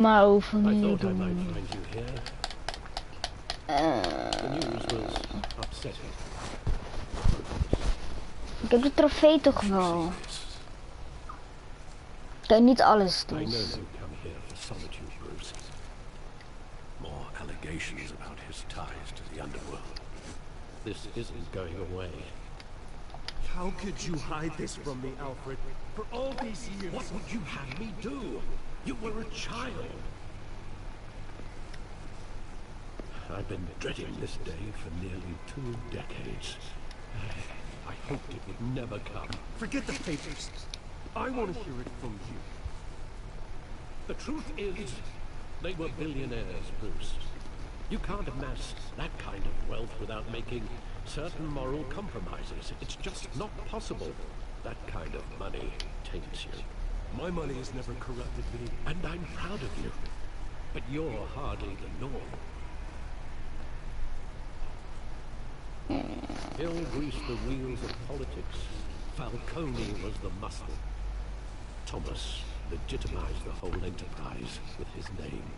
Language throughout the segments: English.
maar over I nu thought I doen. might find you here. The news was upsetting. Ik heb de trofee toch wel. Ik kan niet alles I know dus. you come here for solitude, Bruce. More allegations about his ties to the underworld. This isn't going away. How could you hide this from me, Alfred? For all these years... What would you have me do? You were a child. I've been dreading this day for nearly 2 decades. I hoped it would never come. Forget the papers. I want to hear it from you. The truth is, they were billionaires, Bruce. You can't amass that kind of wealth without making certain moral compromises. It's just not possible. That kind of money taints you. My money has never corrupted me. And I'm proud of you. But you're hardly the norm. Hill greased the wheels of politics. Falcone was the muscle. Thomas legitimized the whole enterprise with his name.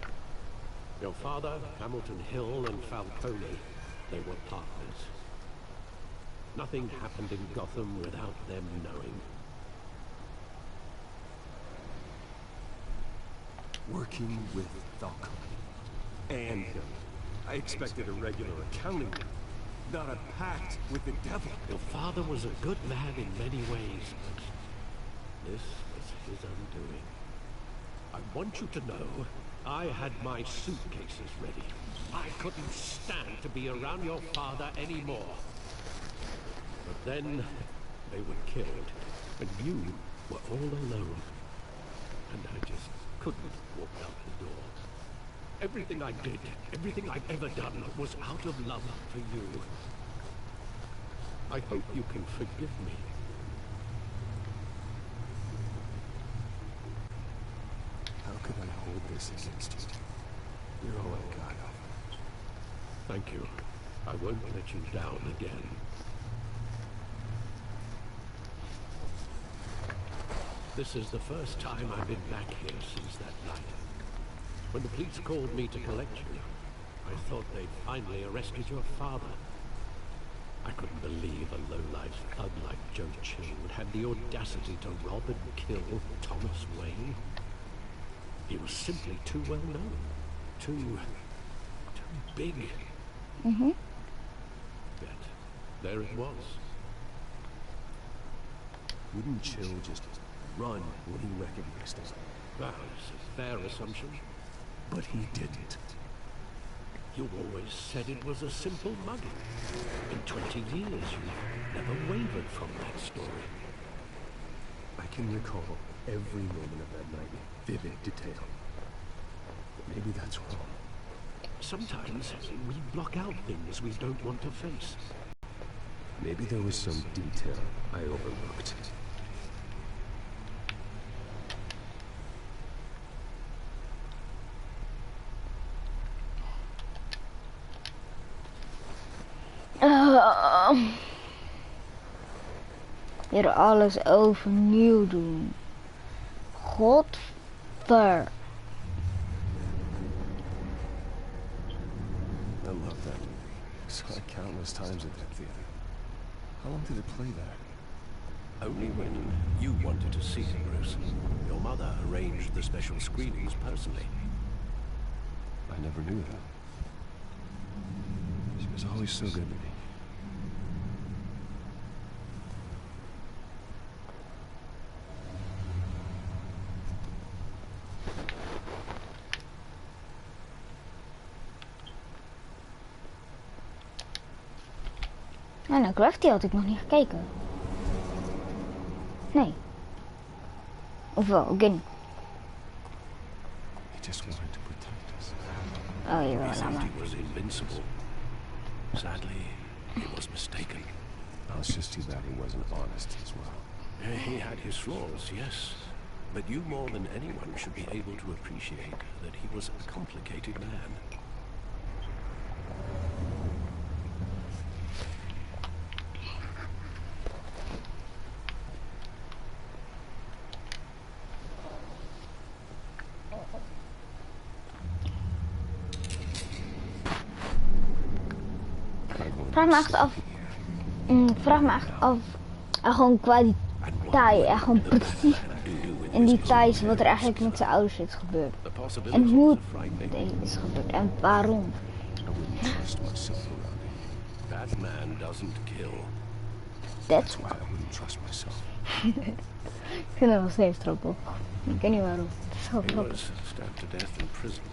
Your father, Hamilton Hill, and Falcone, they were partners. Nothing happened in Gotham without them knowing. Working with Falcone and him. I expected a regular accounting, not a pact with the devil. Your father was a good man in many ways, but this was his undoing. I want you to know, I had my suitcases ready. I couldn't stand to be around your father anymore. But then, they were killed, and you were all alone. And I just couldn't walk out the door. Everything I did, everything I've ever done, was out of love for you. I hope you can forgive me. How could I hold this against you? You're all I got, Alfred. Thank you. I won't let you down again. This is the first time I've been back here since that night. When the police called me to collect you, I thought they'd finally arrested your father. I couldn't believe a low-life thug like Joe Chill would have the audacity to rob and kill Thomas Wayne. He was simply too well known. Too big. Yet, there it was. Wouldn't Chill just run when he recognized us? Well, it's a fair assumption. But he didn't. You always said it was a simple mugging. In 20 years, you never wavered from that story. I can recall every moment of that night in vivid detail. But maybe that's wrong. Sometimes we block out things we don't want to face. Maybe there was some detail I overlooked. Weer alles overnieuw doen. Godver. I love that movie. Saw it countless times at that theater. How long did it play there? Only when you wanted to see it, Bruce. Your mother arranged the special screenings personally. I never knew that. She was always so good to me. Naar Crafty had ik nog niet gekeken. Nee. Ofwel, Gun. He just wanted to protect us. Oh, He jawel, laat thought maar. he was invincible. Sadly, he was mistaken. Oh, it's just too bad he wasn't honest as well. He had his flaws, yes. But you more than anyone should be able to appreciate that he was a complicated man. Vraag me echt af. Vraag me echt af. Gewoon qua detail. En gewoon precies in details wat er eigenlijk met zijn ouders is gebeurd. En hoe het is gebeurd. En waarom. That man doesn't kill. That's why. I wouldn't trust myself. Ik vind het nog steeds grappig. Ik weet niet waarom. Het is zo He grappig. was stabbed to death in prison.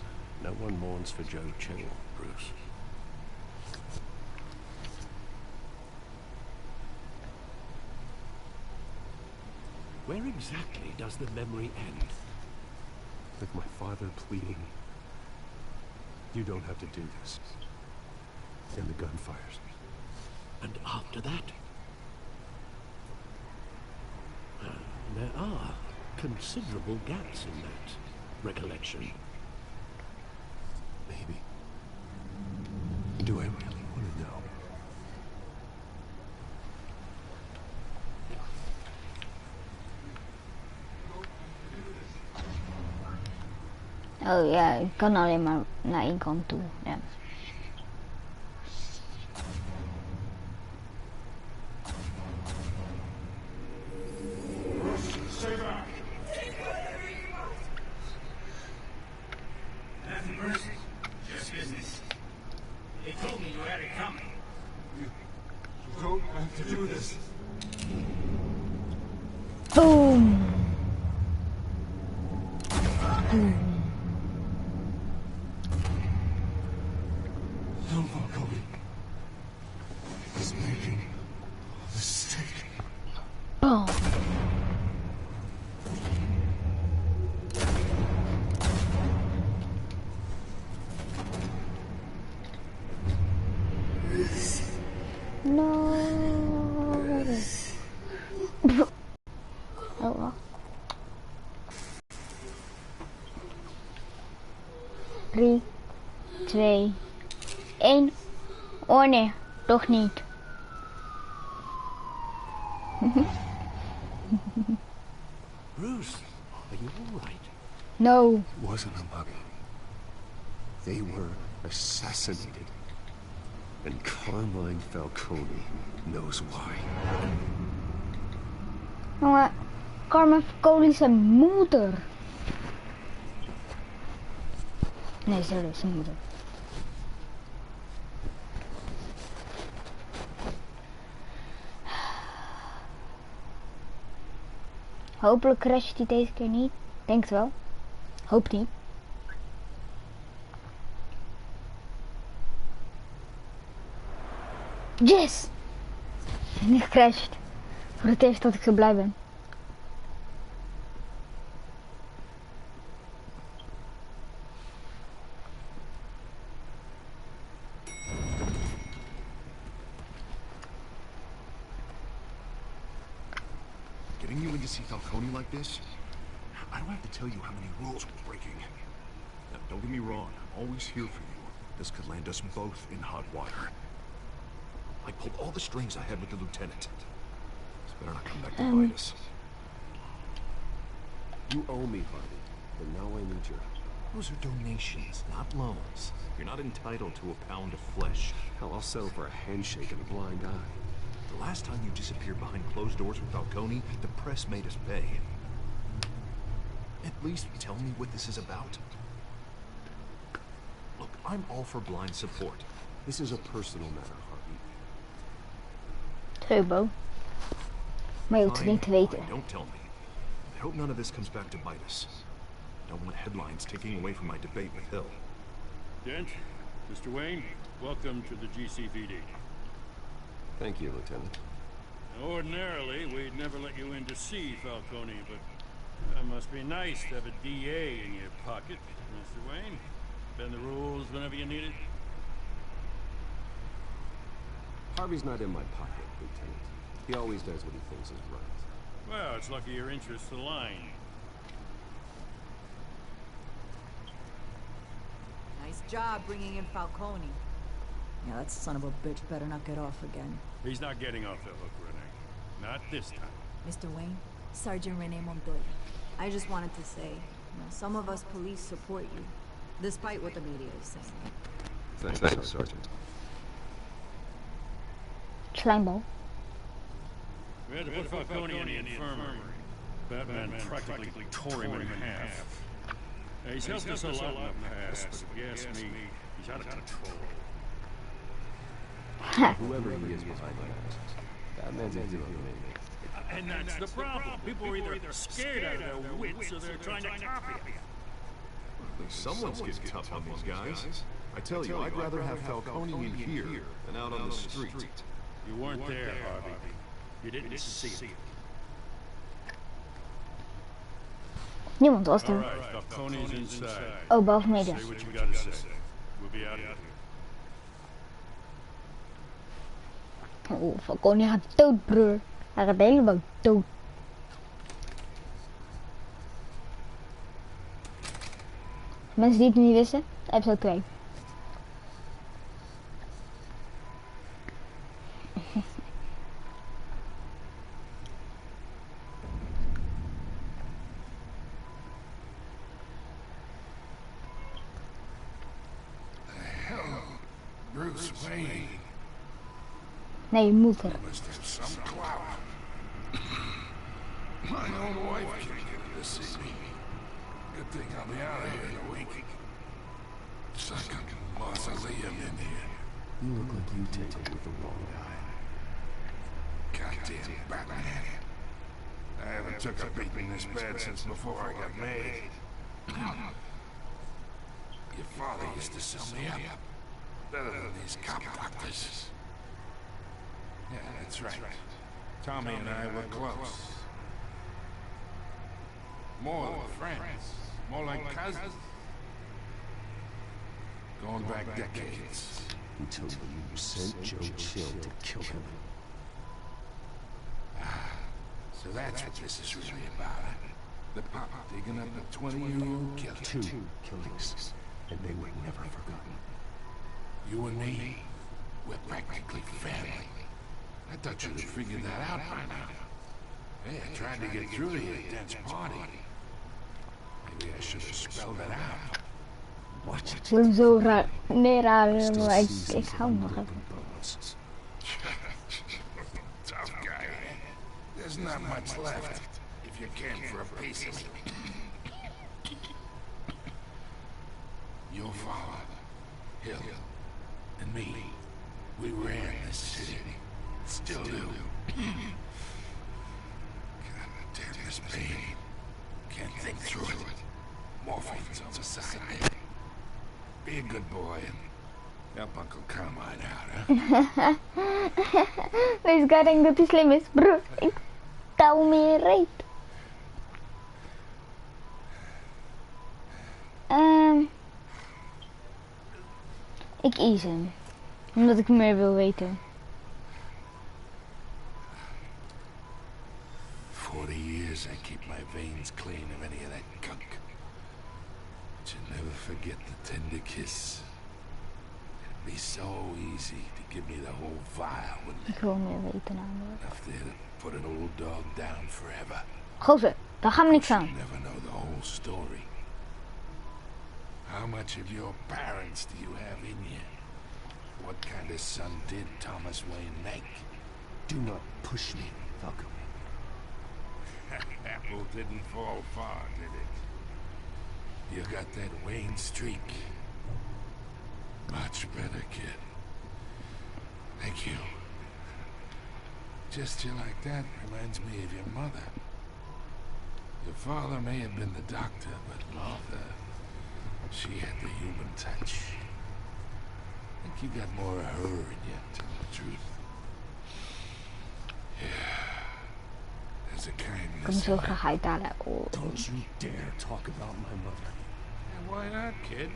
No one mourns for Joe Chill, Bruce. Where exactly does the memory end? With my father pleading, you don't have to do this. And the gunfires. And after that? There are considerable gaps in that recollection. Maybe. Do I really want to know? Oh ja, ik kan alleen maar naar één kant toe. Ja. Just business. They told me you had it coming. You don't have to do this. Boom! No, Falcone. He's making a mistake. Boom! No. Oh, wacht. 3, 2, 1. Oh nee, toch niet. Bruce, are you all right? No. It wasn't a mugging. They were assassinated. And Carmine Falcone knows why. Jongen, Carmen Falcone is zijn moeder. Nee, sorry, zijn moeder. Hopelijk crasht hij deze keer niet. Denk het wel. Hoop niet. Yes! Niet gecrashed. Voor het eerst dat ik zo blij ben. Getting you in to see Falcone like this? I don't have to tell you how many rules we're breaking. Now, don't get me wrong, I'm always here for you. This could land us both in hot water. I pulled all the strings I had with the lieutenant. This better not come back to bite us. You owe me, Harvey. But now I need your help. Those are donations, not loans. You're not entitled to a pound of flesh. Hell, I'll settle for a handshake and a blind eye. The last time you disappeared behind closed doors with Falcone, the press made us pay. At least tell me what this is about. Look, I'm all for blind support. This is a personal matter, Harvey. Turbo. Maar je hoeft het niet te weten. Don't tell me. I hope none of this comes back to bite us. I don't want headlines taking away from my debate with Hill. Dent, Mr. Wayne, welcome to the GCVD. Thank you, Lieutenant. Ordinarily, we'd never let you in to see Falcone, but it must be nice to have a DA in your pocket, Mr. Wayne. Bend the rules whenever you need it. Harvey's not in my pocket, Lieutenant. He always does what he thinks is right. Well, it's lucky your interests align. Nice job bringing in Falcone. Yeah, that son of a bitch better not get off again. He's not getting off the hook, Renee. Not this time. Mr. Wayne, Sergeant Renee Montoya. I just wanted to say, some of us police support you, despite what the media is saying. Thanks, Sergeant. Slijmbal. We had to put Falcone in the infirmary. Batman practically tore him in half. He's helped us a lot in the past, but if you ask me, he's out of control. Whoever he is behind the mask, Batman's a hero to me. And that's the problem. People are either scared out of their wits or they're trying to copy it. At least someone's getting tough on these guys. I tell you, I'd rather have Falcone in here than out on the street. You weren't there, Harvey. You didn't see it. Niemand was er. Alright, Falcone's inside. Oh, behalve media. Say what you gotta say. We'll be out of here. Oh, Falcone gaat dood, broer. Hij gaat helemaal dood. Mensen die het niet wisten, episode 2. Bruce Wayne. Nee, moeder. Must have some clout. My own wife can't get to see me. Good thing I'll be out of here in a week. Second mausoleum in here. You look like you did it with the wrong guy. Goddamn Batman. I haven't took a beating this bad since before I got made. Your father used to sell me up. Better than these cop doctors. Yeah, that's right. Tommy and I were close. More than friends. More like cousins. Going back decades. Until you sent Joe Chill to kill him. So that's what this is really about. The pop digging up a 20-year-old killer. 2 killings, and they were never forgotten. You and me, we're practically family. I thought you'd have figured that out by now. Hey, I tried to get through to your dense party. Maybe I should have spelled it out. Watch it. Ik wil hem zo neerhalen, maar ik hou nog even. Tough guy. There's not much left if you came for a piece of me. Your father, Hill, and me, we ran this city. Still do. God damn this pain. Can't think through it. Morphine's on the side. Be a good boy and help Uncle Carmine out, huh? Deze guy denkt dat hij slim is. Broer, ik touw meer reet. Ik ease hem. Omdat ik meer wil weten. 40 years I keep my veins clean of any of that gunk. But you never forget the tender kiss. It'd be so easy to give me the whole vial, wouldn't it? Ik wil meer weten namelijk. Enough there to put an old dog down forever. Gozer, daar gaan we niks aan. Never know the whole story. How much of your parents do you have in you? What kind of son did Thomas Wayne make? Do not push me, Falcone. Apple didn't fall far, did it? You got that Wayne streak. Much better, kid. Thank you. Gesture like that reminds me of your mother. Your father may have been the doctor, but Martha, she had the human touch. I think you got more of her in you, to tell the truth. Yeah. There's a Ik kan kindness. zo graag uithalen. Oh. Don't you dare talk about my mother. Yeah, why not, kid?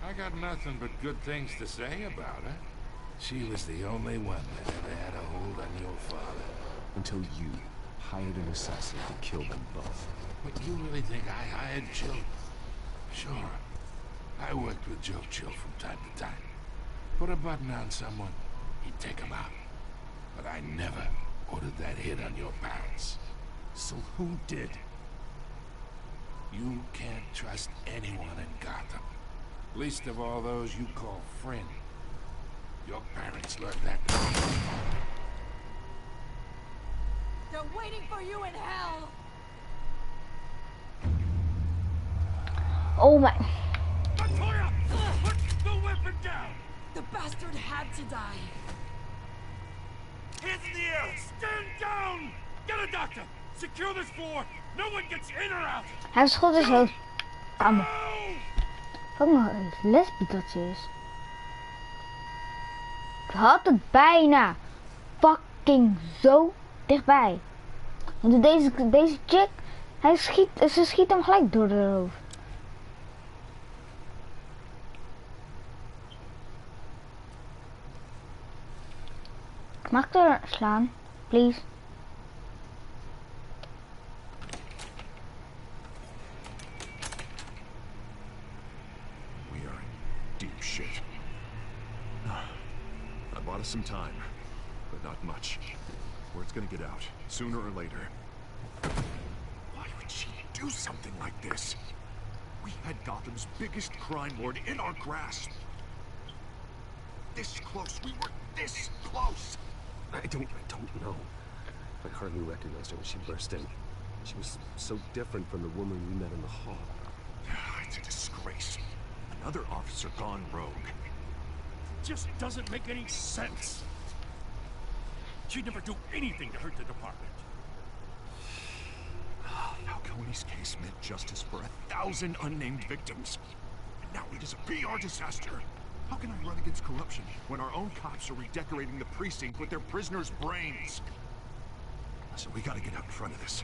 I got nothing but good things to say about her. She was the only one that ever had a hold on your father. Until you hired an assassin to kill them both. But you really think I hired Chill? Sure. I worked with Joe Chill from time to time. Put a button on someone, he'd take him out. But I never ordered that hit on your parents. So who did? You can't trust anyone in Gotham. Least of all those you call friend. Your parents learned that. They're waiting for you in hell. Oh my. Victoria! Put the weapon down! The bastard had to die. Hands in the air! Stand down! Get a doctor! Secure this floor! No one gets in or out! Hij schot dus hoofd. Ammo. Wat een lesbisch dat ze is. Ik had het bijna. Fucking zo dichtbij. Want deze chick, ze schiet hem gelijk door de hoofd. Mag ik er slaan? Please. We are in deep shit. I bought us some time, but not much. Word's gonna get out, sooner or later. Why would she do something like this? We had Gotham's biggest crime lord in our grasp. This close, we were this close! I don't know. I hardly recognized her when she burst in. She was so different from the woman we met in the hall. It's a disgrace. Another officer gone rogue. Just doesn't make any sense. She'd never do anything to hurt the department. Falcone's case meant justice for 1,000 unnamed victims. And now it is a PR disaster. How can I run against corruption when our own cops are redecorating the precinct with their prisoners' brains? So we gotta get out in front of this.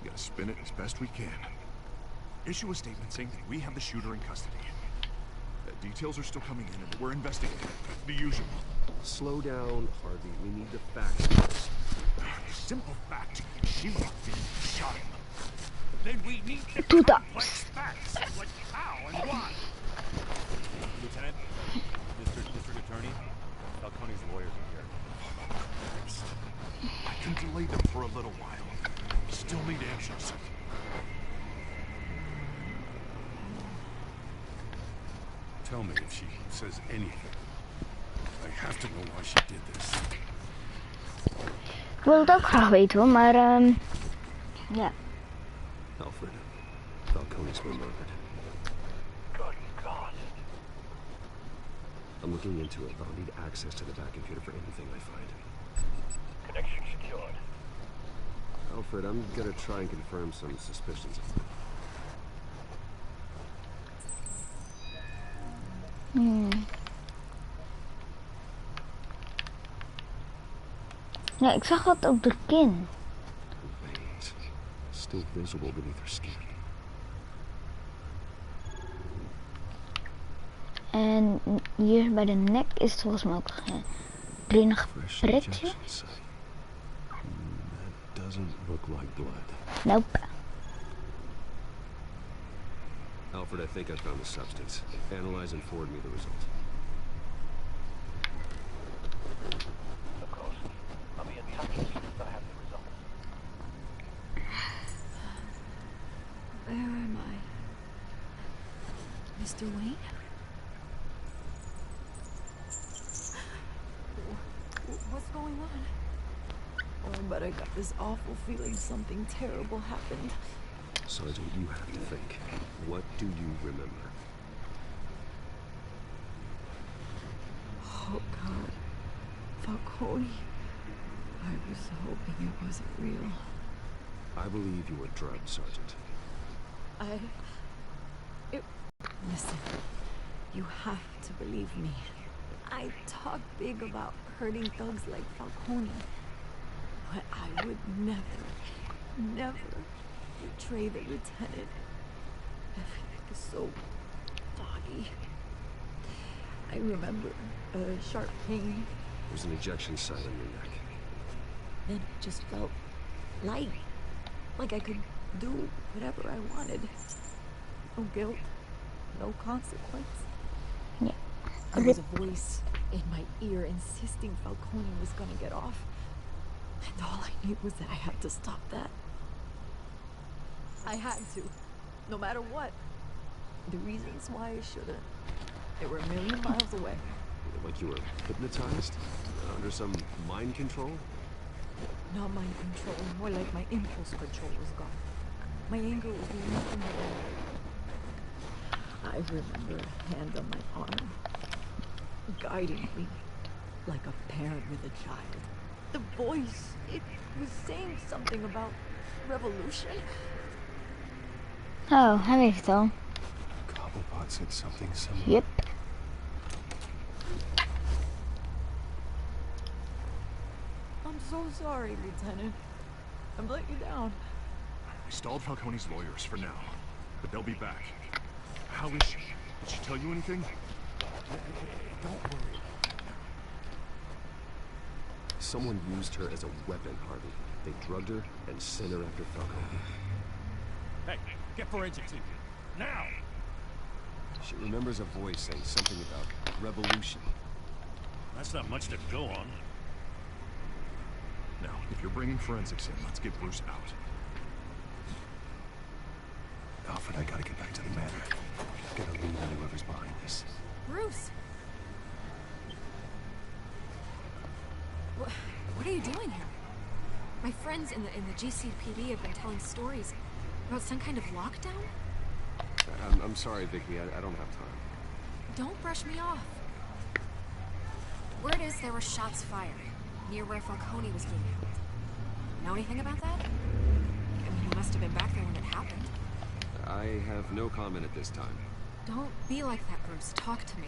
We gotta spin it as best we can. Issue a statement saying that we have the shooter in custody. Details are still coming in and that we're investigating. The usual. Slow down, Harvey. We need the facts first. Simple fact. She walked in, shot him. Then we need the Doe dat. complex facts, like how and why. Lieutenant, District Attorney, Falcone's lawyers are here. I can delay them for a little while. We still need answers. Tell me if she says anything. I have to know why she did this. Ik wil het ook graag weten hoor, maar ja. Alfred, Falcone's been murdered. Good God. I'm looking into it, but I'll need access to the back computer for anything I find. Connection secured. Alfred, I'm gonna try and confirm some suspicions. Ja, ik zag wat op de kin. Veins, still visible beneath her skin. En hier bij de nek is het volgens mij ook een bruinig Fresh pretje. injection site. That doesn't look like blood. Nope. Alfred, I think I found the substance. Analyze and forward me the result. Of course. I'll be in touch as soon as I have the results. Where am I? Mr. Wayne? What's going on? Oh, but I got this awful feeling something terrible happened. Sergeant, you have to think. What do you remember? Oh, God. Falcone. I was hoping it wasn't real. I believe you were drugged, Sergeant. Listen, you have to believe me. I talk big about hurting thugs like Falcone, but I would never betray the lieutenant. Everything is so foggy. I remember a sharp pain. There's an ejection site on your neck. Then it just felt light, like I could do whatever I wanted. No guilt, no consequence. Yeah. There was a voice in my ear insisting Falcone was gonna get off. And all I knew was that I had to stop that. I had to, no matter what. The reasons why I shouldn't, they were a million miles away. Like you were hypnotized? Under some mind control? Not mind control, more like my impulse control was gone. My anger was the only thing that I remember a hand on my arm, guiding me like a parent with a child. The voice, it was saying something about revolution. Oh, hij weet het al. Cobblepot said something similar. Yep. I'm so sorry, Lieutenant. I've let you down. We stalled Falcone's lawyers for now, but they'll be back. How is she? Did she tell you anything? Don't worry. Someone used her as a weapon, Harvey. They drugged her and sent her after Falcone. Hey, get forensics in here. Now! She remembers a voice saying something about revolution. That's not much to go on. Now, if you're bringing forensics in, let's get Bruce out. Alfred, I gotta get back to the manor. Gotta lead on whoever's behind this. Bruce! What are you doing here? My friends in the GCPD have been telling stories about some kind of lockdown? I'm sorry, Vicky. I don't have time. Don't brush me off. Word is there were shots fired near where Falcone was being held. Know anything about that? I mean, you must have been back there when it happened. I have no comment at this time. Don't be like that, Bruce. Talk to me.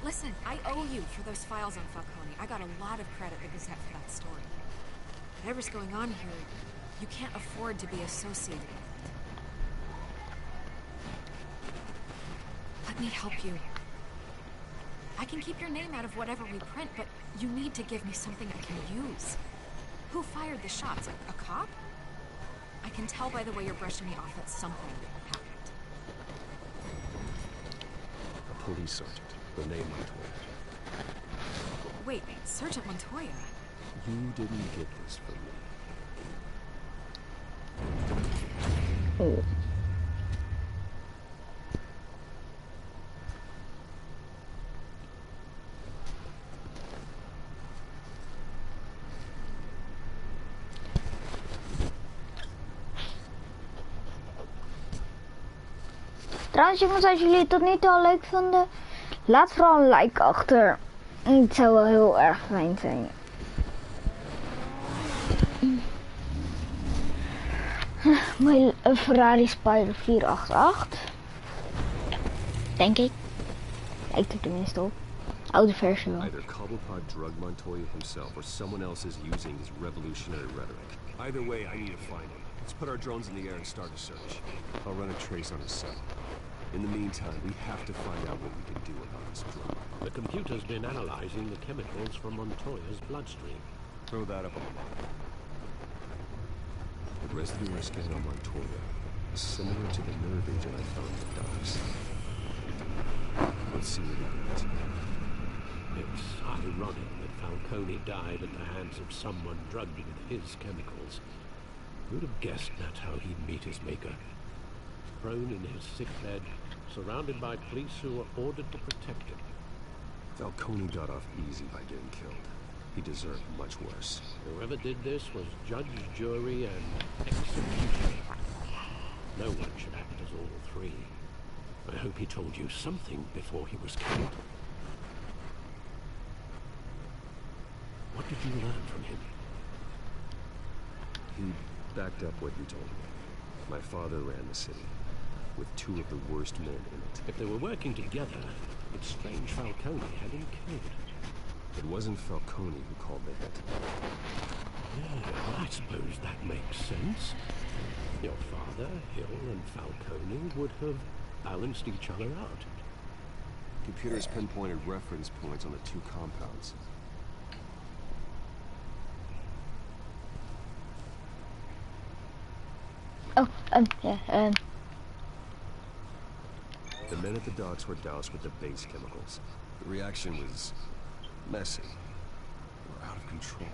Listen, I owe you for those files on Falcone. I got a lot of credit at Gazette for that story. Whatever's going on here, you can't afford to be associated with it. Let me help you. I can keep your name out of whatever we print, but you need to give me something I can use. Who fired the shots? A cop? I can tell by the way you're brushing me off that something happened. A police sergeant. The name Montoya. Wait, Sergeant Montoya? You didn't get this from me. Oh. Trouwens jongens, als jullie het tot nu toe al leuk vonden, laat vooral een like achter. Het zou wel heel erg fijn zijn. Mijn Ferrari Spider 488. Denk ik. Lijkt er tenminste op. Oude versie wel. Either Cobblepot drugged Montoya himself or someone else is using his revolutionary rhetoric. Either way, I need to find him. Let's put our drones in the air and start a search. I'll run a trace on his cell. In the meantime, we have to find out what we can do about this drug. The computer's been analyzing the chemicals from Montoya's bloodstream. Throw that up on the map. The residue we're scanning on Montoya is similar to the nerve agent I found in the docks. Let's see what we get. It's ironic that Falcone died at the hands of someone drugged with his chemicals. Who'd have guessed that's how he'd meet his maker? Prone in his sick bed, surrounded by police who were ordered to protect him. Falcone got off easy by getting killed. He deserved much worse. Whoever did this was judge, jury, and executioner. No one should act as all three. I hope he told you something before he was killed. What did you learn from him? He backed up what you told me. My father ran the city, with two of the worst men in it. If they were working together, it's strange Falcone had him killed. It wasn't Falcone who called the hit. Yeah, well, I suppose that makes sense. Your father, Hill, and Falcone would have balanced each other out. Computers pinpointed reference points on the two compounds. Oh, yeah, The men at the docks were doused with the base chemicals. The reaction was messy. Or out of control.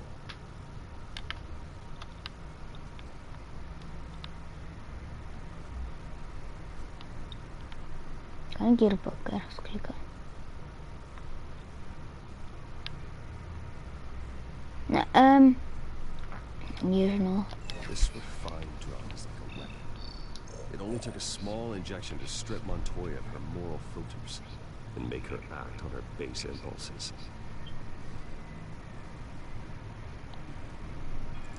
Kan ik hierop ook ergens klikken? Nou, Hier is nog. This refined drug is like a weapon. It only took a small injection to strip Montoya of her moral filters and make her act on her base impulses.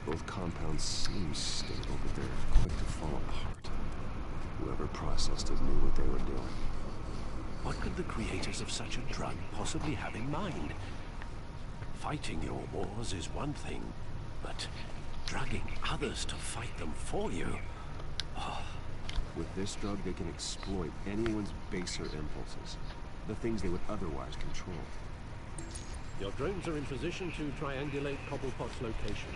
Both compounds seem stable, but they're quick to fall apart. Whoever processed it knew what they were doing. What could the creators of such a drug possibly have in mind? Fighting your wars is one thing, but drugging others to fight them for you? Oh. With this drug, they can exploit anyone's baser impulses, the things they would otherwise control. Your drones are in position to triangulate Cobblepot's location.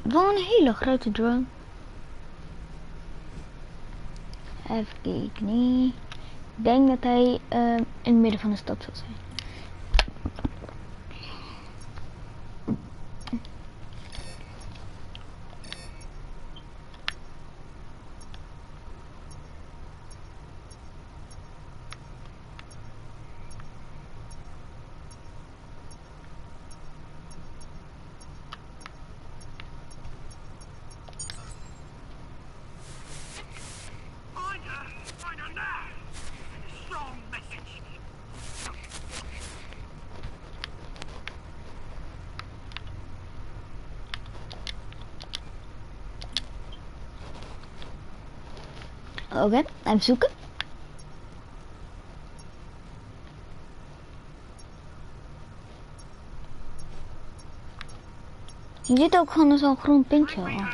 Wel een hele grote drone. Even kijken. Ik denk dat hij in het midden van de stad zal zijn. Oké, even zoeken. Hier zit ook gewoon zo'n groen puntje al.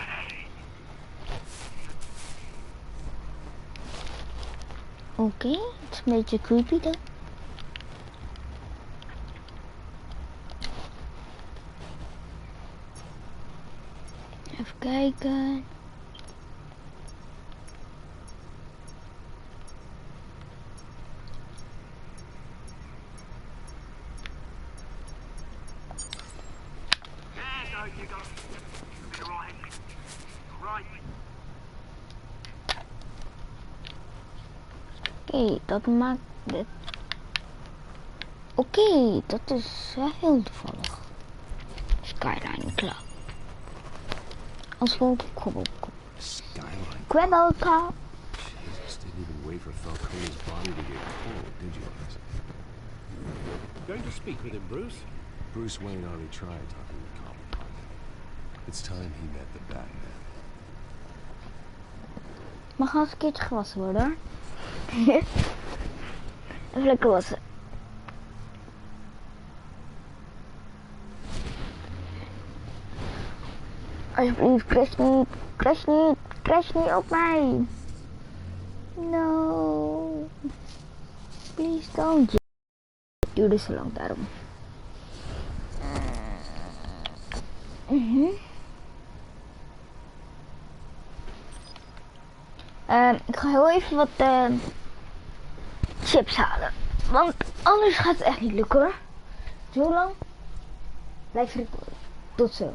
Oké, het is een beetje creepy dan. Even kijken. Oké, dat maakt dit. Oké, dat is wel heel toevallig. Skyline Club. Als we Cobblepot. Skyline? Cobblepot. Jesus, didn't even wait for Falcone's body to get cold, did you? Going to speak with him, Bruce? Bruce Wayne already tried talking with Cobblepot. It's time he met the Batman. Mag als een keertje gewassen worden hoor. Even lekker wassen. Alsjeblieft, crash niet, crash niet, crash niet op mij. No. Please don't. Het duurde zo lang daarom. Ik ga heel even wat chips halen. Want anders gaat het echt niet lukken hoor. Zo lang blijft het. Tot zo.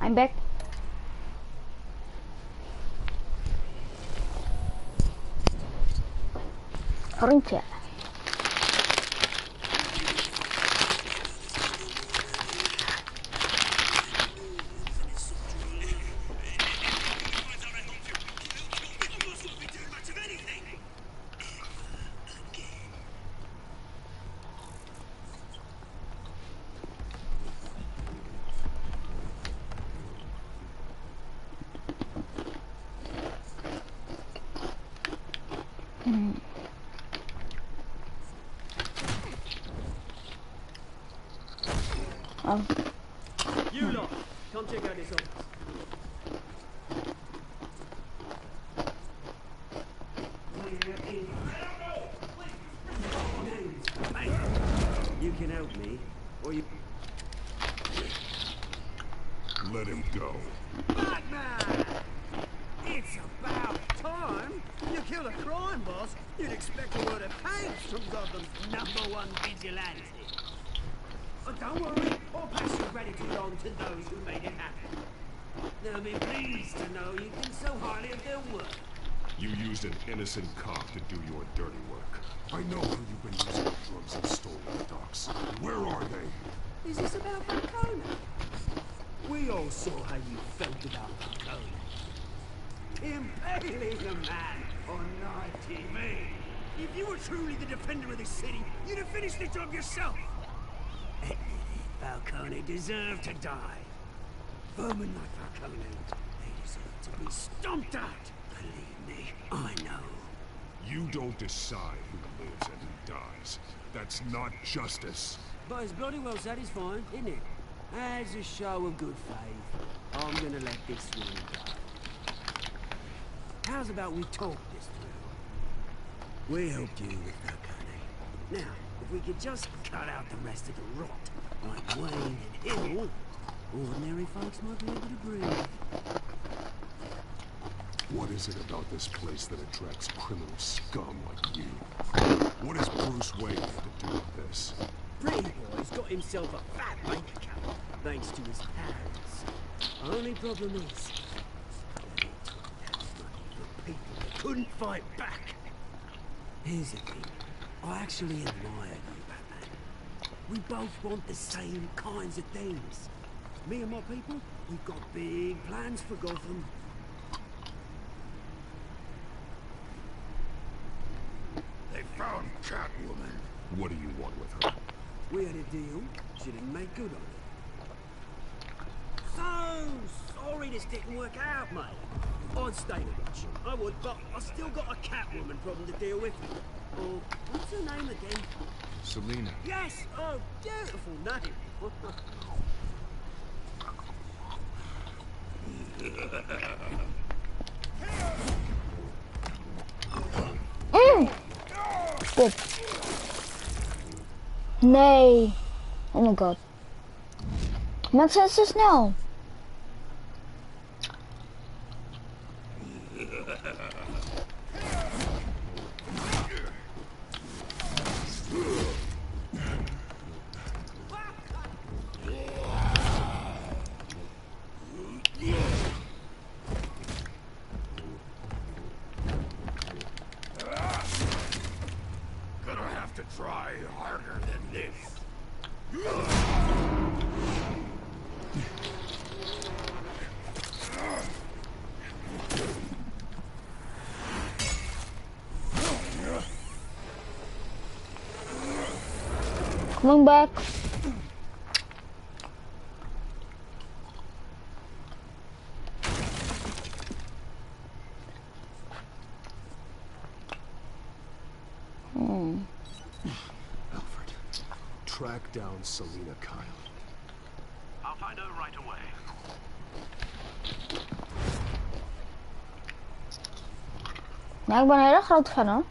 I'm back. Groentje. Oh. You lot, come check out this office. You can help me, or you... Let him go. Batman! It's about time! You kill a crime boss, you'd expect a word of thanks from Gotham's #1 vigilante. But don't worry, I'll pass your gratitude on to those who made it happen. They'll be pleased to know you think so highly of their work. You used an innocent cop to do your dirty work. I know who you've been using the drugs and stolen the docks. Where are they? Is this about Falcone? We all saw how you felt about Falcone. Impaling a man on live TV. If you were truly the defender of this city, you'd have finished the job yourself. Falcone deserved to die. Vermin like Falcone, they deserve to be stomped out. Believe me, I know. You don't decide who lives and who dies. That's not justice. But it's bloody well satisfying, isn't it? As a show of good faith, I'm gonna let this one go. How's about we talk this through? We helped you with Falcone. Now, if we could just cut out the rest of the rot, like Wayne and Hill, ordinary folks might be able to breathe. What is it about this place that attracts criminal scum like you? What does Bruce Wayne have to do with this? Pretty boy's got himself a fat bank account, thanks to his parents. Only problem is, they took that money from people that couldn't fight back. Here's the thing, I actually admire you, Batman. We both want the same kinds of things. Me and my people, we've got big plans for Gotham. They found Catwoman. What do you want with her? We had a deal, she didn't make good on it. So sorry this didn't work out, mate. I'd stay to watch you, I would, but I still got a Catwoman problem to deal with. Oh, what's her name again? Selina. Yes! Oh, beautiful name. Good. Nee. Oh my god. Maakt ze zo snel? Gonna have to try harder than this. Coming back. Alfred, track down Selina Kyle. I'll find her right away. Nou, ik ben een hele grote fan hoor.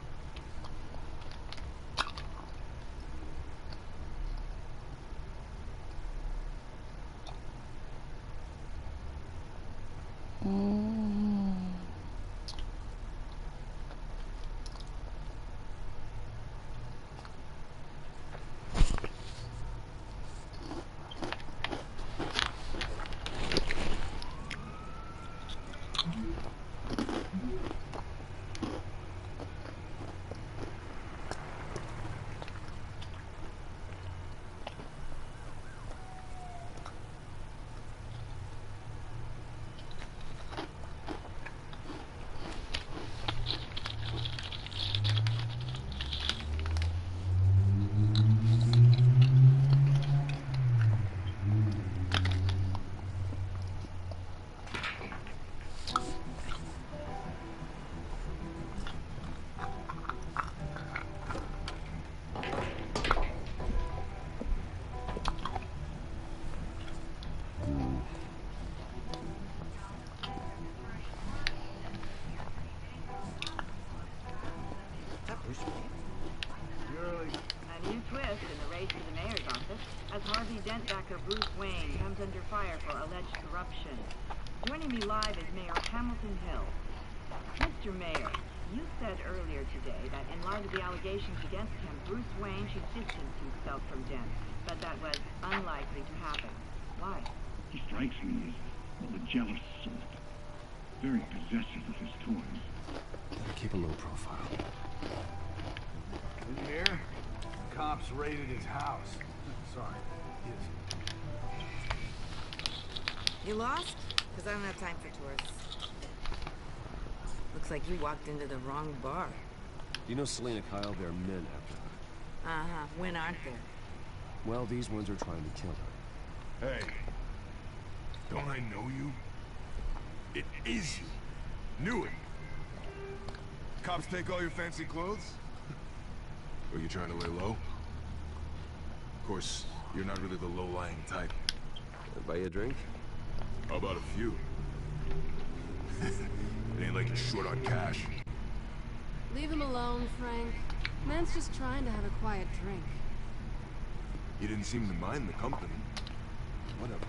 A new twist in the race to the mayor's office as Harvey Dent-backer Bruce Wayne comes under fire for alleged corruption. Joining me live is Mayor Hamilton Hill. Mr. Mayor, you said earlier today that in light of the allegations against him, Bruce Wayne should distance himself from Dent, but that was unlikely to happen. Why? He strikes me as, well, a jealous sort. Very possessive of his toys. Better keep a low profile. In here, cops raided his house. Sorry, You lost? Because I don't have time for tourists. Looks like you walked into the wrong bar. You know Selena Kyle, there are men after her. Uh-huh. When aren't there? Well, these ones are trying to kill her. Hey, don't I know you? It is you. Knew it. Cops take all your fancy clothes? Or you trying to lay low? Of course, you're not really the low-lying type. Buy you a drink? How about a few? It ain't like you're short on cash. Leave him alone, Frank. Man's just trying to have a quiet drink. You didn't seem to mind the company. Whatever.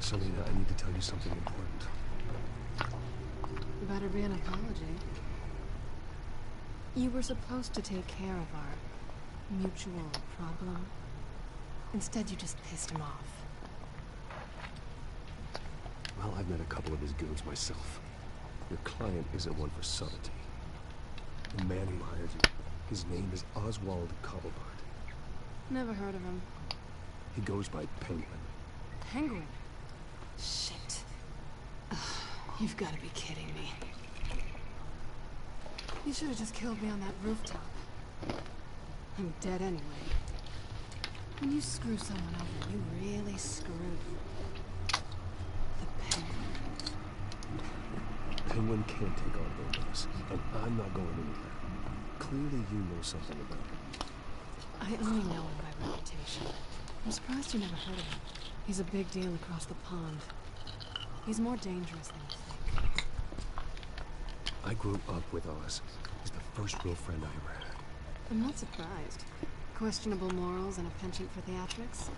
Selena, I need to tell you something important. Better be an apology. You were supposed to take care of our mutual problem. Instead, you just pissed him off. Well, I've met a couple of his goons myself. Your client isn't one for subtlety. The man who hired you, his name is Oswald Cobblepot. Never heard of him. He goes by Penguin. Penguin? Shit. Ugh, you've got to be kidding me. You should have just killed me on that rooftop. I'm dead anyway. When you screw someone over, you really screw. The Penguin. Penguin can't take on both of us, and I'm not going anywhere. Clearly you know something about him. I only know him by reputation. I'm surprised you never heard of him. He's a big deal across the pond. He's more dangerous than you think. I grew up with Oz. He's the first real friend I ever had. I'm not surprised. Questionable morals and a penchant for theatrics.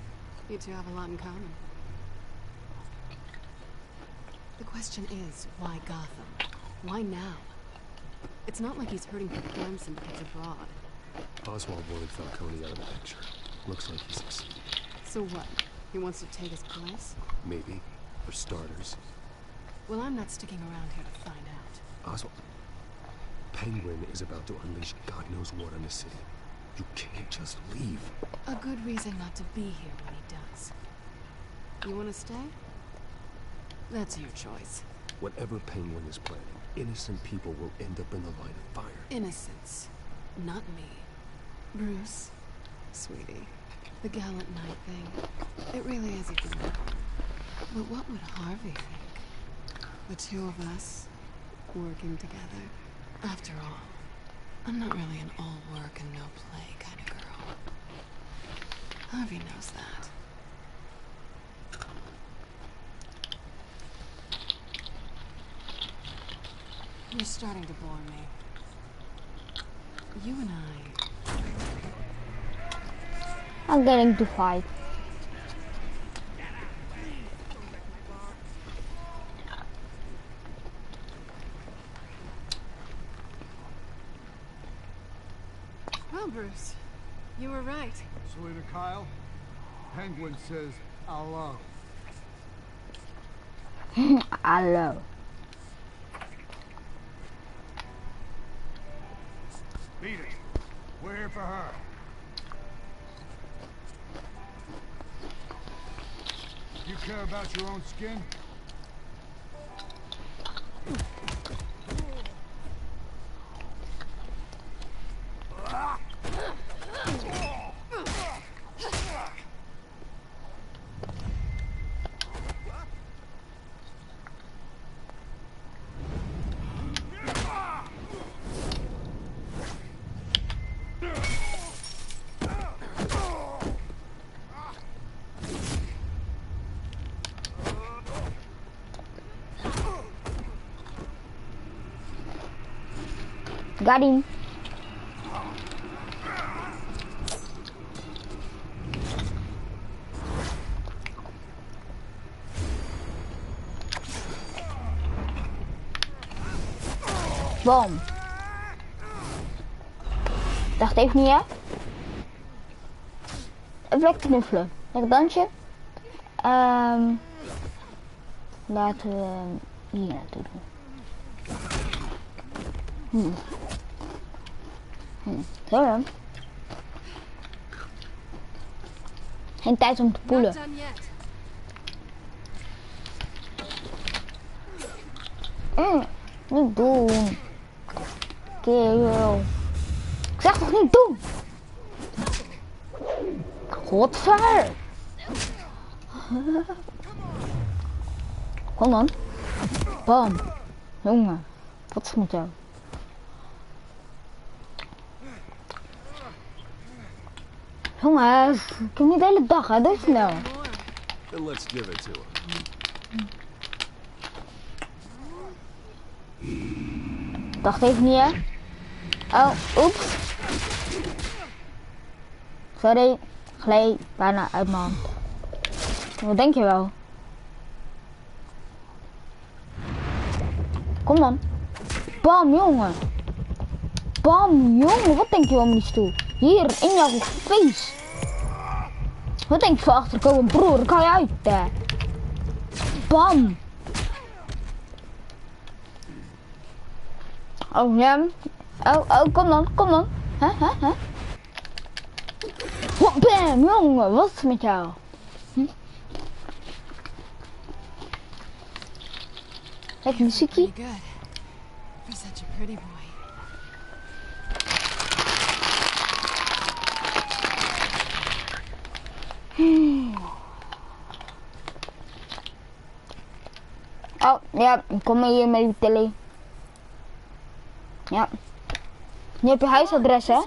You two have a lot in common. The question is, why Gotham? Why now? It's not like he's hurting for crime syndicates abroad. Oswald wanted Falcone out of the picture. Looks like he succeeded. So what? He wants to take his place? Maybe. For starters. Well, I'm not sticking around here to find out. Oswald... Penguin is about to unleash God knows what on the city. You can't just leave. A good reason not to be here when he does. You want to stay? That's your choice. Whatever Penguin is planning, innocent people will end up in the line of fire. Innocence. Not me. Bruce. Sweetie. The gallant knight thing. It really is a good one. But what would Harvey think? The two of us, working together. After all, I'm not really an all-work and no-play kind of girl. Harvey knows that. You're starting to bore me. You and I'm getting to fight. Well, Bruce, you were right. Selena Kyle, Penguin says hello. Hello. Beat it. We're here for her. You care about your own skin? Got him. Bom. Dacht even niet, hè? Even lekker knuffelen. Lekker dansje. Laten we hier naartoe doen. Zo dan. Geen tijd om te poelen. Niet doen. Kerel. Ik zeg toch niet doen. Godver. Kom dan. Bam. Jongen. Wat is met jou? Jongens. Ik heb niet de hele dag, hè. Doe snel. Then let's give it to him. Dacht even niet, hè. Oh, oeps. Sorry. Gleed bijna uit mijn hand. Wat denk je wel? Kom dan. Bam, jongen. Bam, jongen. Wat denk je wel niet toe? Hier, in jouw face. Wat denk je van achterkomen, broer? Ik haal je uit, hè. Bam. Oh, ja. Oh, kom dan, kom dan. Huh? Bam, jongen. Wat is met jou? Lekker muziekje. You're such a pretty boy. Oh, ja, kom maar hier met die tele. Ja. Nu heb je huisadres, hè?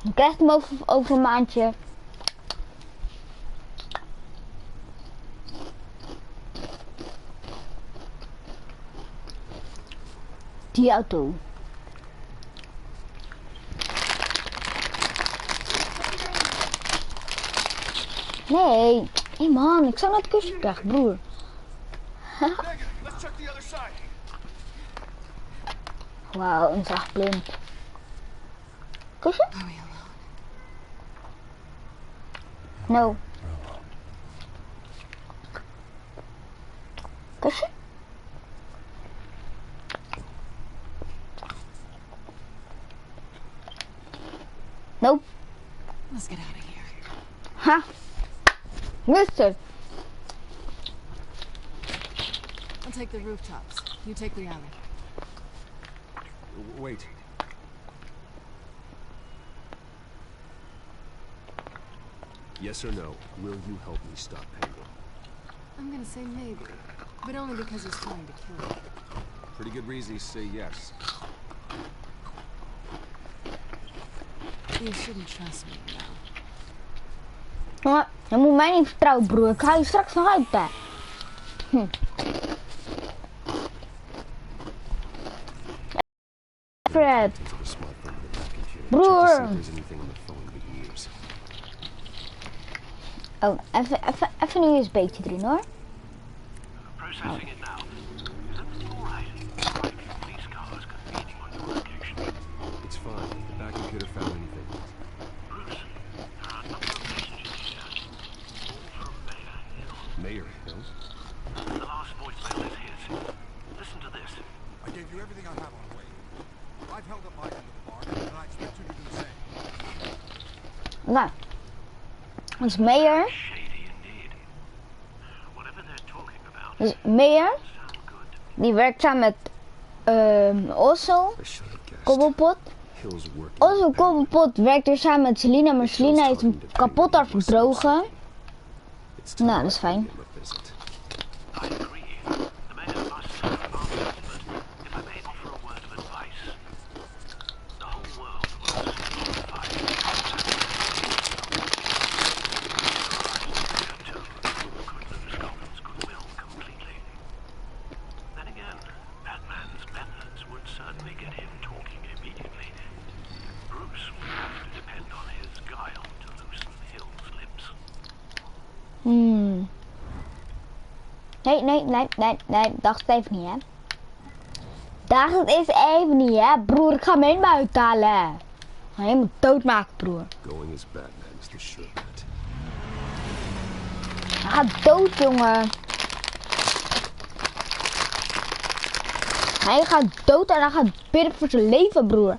Je krijgt hem over een maandje. Die auto. Nee. Hé man, ik zou naar het kusje krijgen, broer. Wauw, een zacht blind. Kusje? No. Kusje? Nope. Let's get out of here. Ha! Mister. I'll take the rooftops. You take the alley. Wait. Yes or no, will you help me stop Penguin? I'm gonna say maybe, but only because he's trying to kill me. Pretty good reason to say yes. You shouldn't trust me now. Ja, je moet mij niet vertrouwen, broer. Ik haal je straks nog uit, hè. Fred. Broer. Oh, even een USB'tje erin, hoor. Oh. It's fine. The back computer found anything. Mayor Hill? The last voicemail is his. Listen to this. I gave you everything I have on the way. I've held up my end of the bargain, and I expect you to do the same. Nou, ons Mayor. Dus Mayor, die werkt samen met Osso, Kobbelpot. Osso Kobbelpot werkt er samen met Selina, maar Selina heeft hem kapot daar verdrogen. Nou, dat is fijn. Nee, dacht het even niet, hè. Dacht het eens even niet, hè. Broer, ik ga hem helemaal uithalen. Ik ga hem helemaal doodmaken, broer. Going as Batman is the sure bet. Hij gaat dood, jongen. Hij gaat dood en hij gaat bidden voor zijn leven, broer.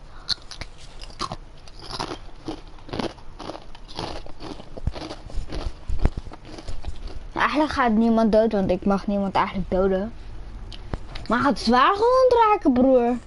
Eigenlijk gaat niemand dood, want ik mag niemand eigenlijk doden. Maar hij gaat zwaar gewond raken, broer.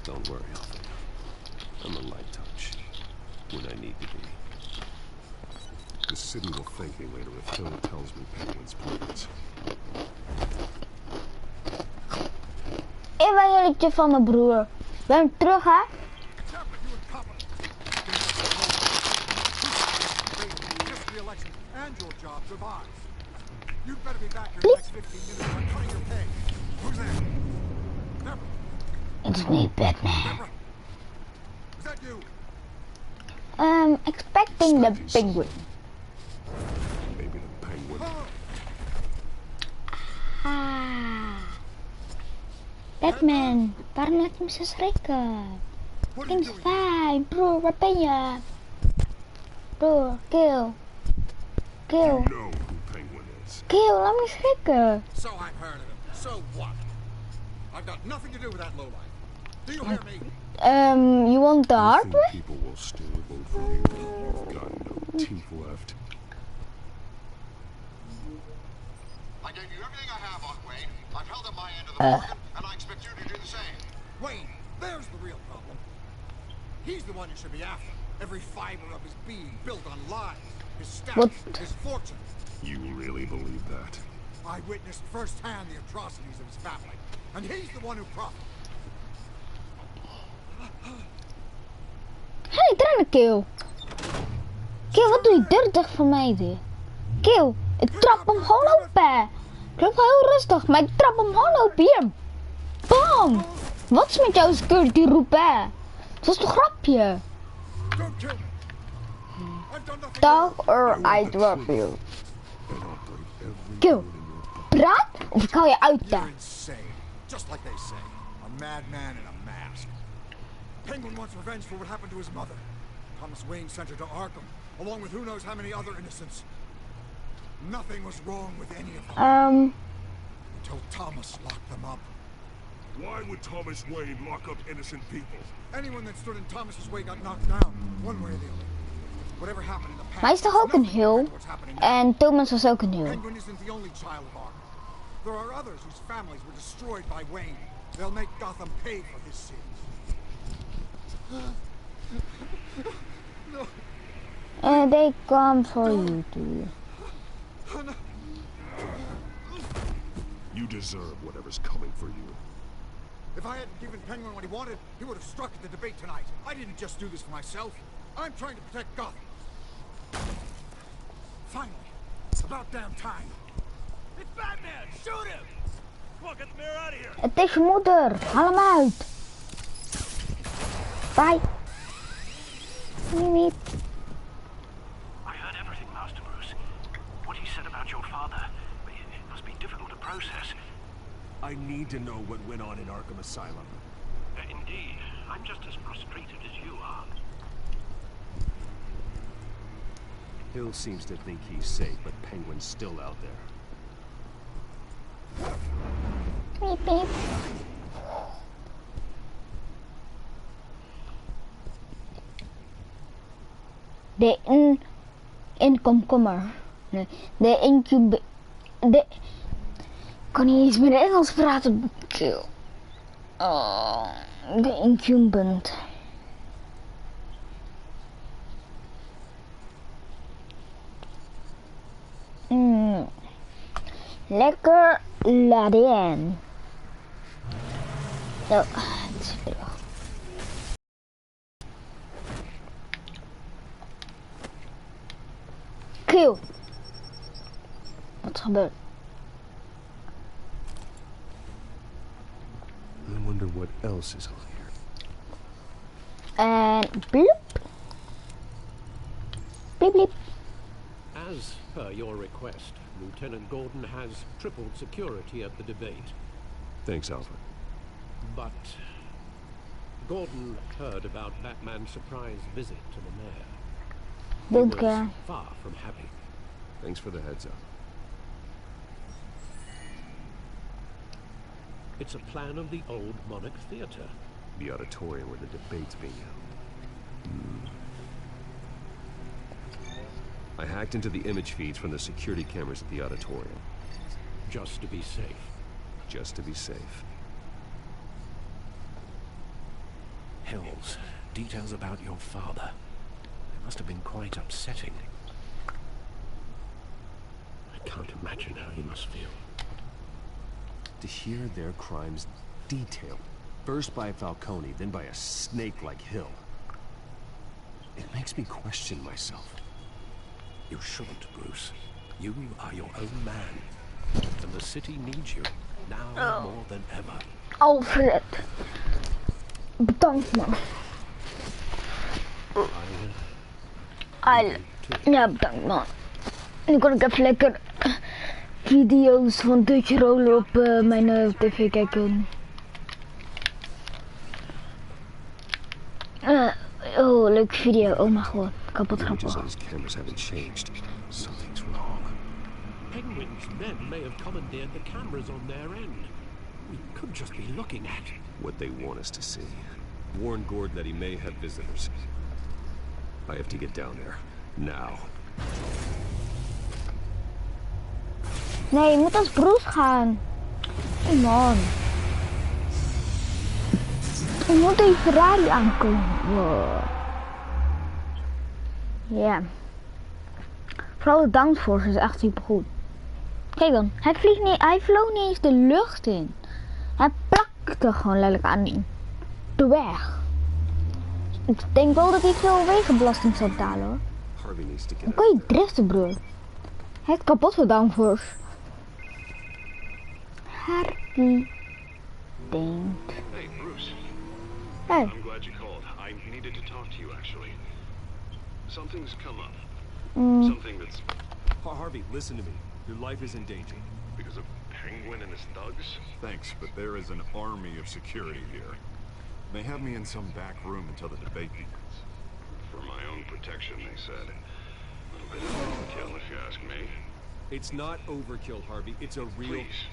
Don't worry, Alfred. I'm a light touch when I need to be. The city will thank me later if Hill tells me Penguin's plans. Even een liedje van mijn broer. Ik ben terug, hè? Het is niet Batman. Expecting the penguin. Maybe the penguin. Batman, waarom laat je me zo schrikken? Kind is fijn, broer, waar ben je? Broer, kill. Kill. Kill, laat me schrikken. So I've heard of him. So what? I've got nothing to do with that lowlife. Do you hear me? You want the hard way? People will still vote for you. You've got no teeth left. I gave you everything I have on Wayne. I've held up my end of the bargain, and I expect you to do the same. Wayne, there's the real problem. He's the one you should be after. Every fiber of his being built on lies, his status, his fortune. You really believe that? I witnessed firsthand the atrocities of his family, and he's the one who profited. Hey, trainen, Kill. Kill, wat doe je dirtig voor mij, dit? Kill, ik trap hem gewoon open. Ik loop heel rustig, maar ik trap hem gewoon open. Hier. Bam. Wat is met jouw security roepen? Het was toch een grapje? Talk or I drop you. Kill. Praat of ik hou je uit daar. Just like they say, a madman in a mask. Penguin wants revenge for what happened to his mother. Thomas Wayne sent her to Arkham, along with who knows how many other innocents. Nothing was wrong with any of them. Until Thomas locked them up. Why would Thomas Wayne lock up innocent people? Anyone that stood in Thomas's way got knocked down, one way or the other. Whatever happened in the past. Maar hij is toch ook een Hill? En Thomas was ook een Hill. Penguin isn't the only child of Arkham. There are others whose families were destroyed by Wayne. They'll make Gotham pay for his sins. They come for you too. You deserve whatever's coming for you. If I hadn't given Penguin what he wanted, he would have struck at the debate tonight. I didn't just do this for myself. I'm trying to protect Gotham. Finally, it's about damn time. It's Batman! Shoot him! Come on, get the mayor out of here! Het is je moeder. Haal hem uit. Bye. Niet. I heard everything, Master Bruce. What he said about your father, it must be difficult to process. I need to know what went on in Arkham Asylum. Indeed, I'm just as frustrated as you are. Hill seems to think he's safe, but Penguin's still out there. Beep, beep. De komkommer. Nee, de incube... De... Ik kan niet eens meer Engels praten. Oh, de incumbent. Lekker laden. Zo, het is weer wel. Kill. Wat is gebeurd? I wonder what else is on here. En bloep. Bliep bliep. As per your request, Lieutenant Gordon has tripled security at the debate. Thanks, Alfred. But Gordon heard about Batman's surprise visit to the mayor. Don't He was care. far from happy. Thanks for the heads up. It's a plan of the old Monarch Theatre. The auditorium where the debate's being held. I hacked into the image feeds from the security cameras at the auditorium. Just to be safe. Just to be safe. Hills, details about your father. It must have been quite upsetting. I can't imagine how you must feel. To hear their crimes detailed, first by Falcone, then by a snake like Hill. It makes me question myself. You shouldn't, Bruce. You are your own man. And the city needs you, now more than ever. Alfred. Bedankt man. Ja, bedankt man. Nu kan ik even lekker video's van Dutch Roller op mijn tv kijken. Oh, leuke video. Oh mijn god, kapot grappig. Penguin's men may have commandeered the cameras on their end. We could just be looking at what they want us to see. Warn Gord that he may have visitors. I have to get down there. Now. Nee, je moet als Bruce gaan. Come on. Je moet die Ferrari aankomen. Wow. Ja. Vooral de downforce is echt super goed. Kijk dan, hij vloog niet eens de lucht in. Hij plakte gewoon letterlijk aan de weg. Ik denk wel dat hij veel wegenbelasting zal betalen hoor. Dan kan je driften broer. Hij heeft kapot voor downforce. Hardy denkt. Hey Bruce. Hey. I'm glad you called. I needed to talk to you actually. Something's come up. Something that's... Harvey, listen to me. Your life is in danger. Because of Penguin and his thugs? Thanks, but there is an army of security here. They have me in some back room until the debate begins. For my own protection, they said. A little bit of overkill, if you ask me. It's not overkill, Harvey. It's a real... Please,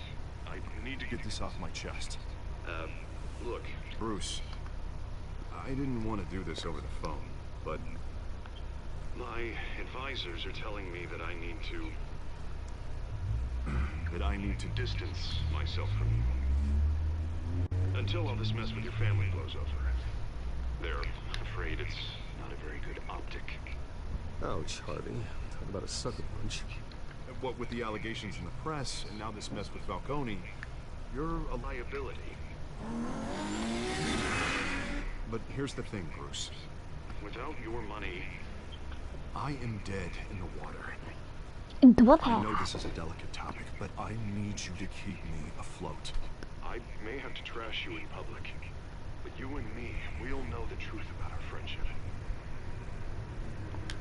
I need to Get this off my chest. Look. Bruce, I didn't want to do this over the phone, but... My advisors are telling me that I need to... distance myself from you. Until all this mess with your family blows over. They're afraid it's not a very good optic. Ouch, Harvey. Talk about a sucker punch. What with the allegations in the press, and now this mess with Falcone, you're a liability. But here's the thing, Bruce. Without your money... I am dead in the water. I know this is a delicate topic, but I need you to keep me afloat. I may have to trash you in public, but you and me, we'll know the truth about our friendship.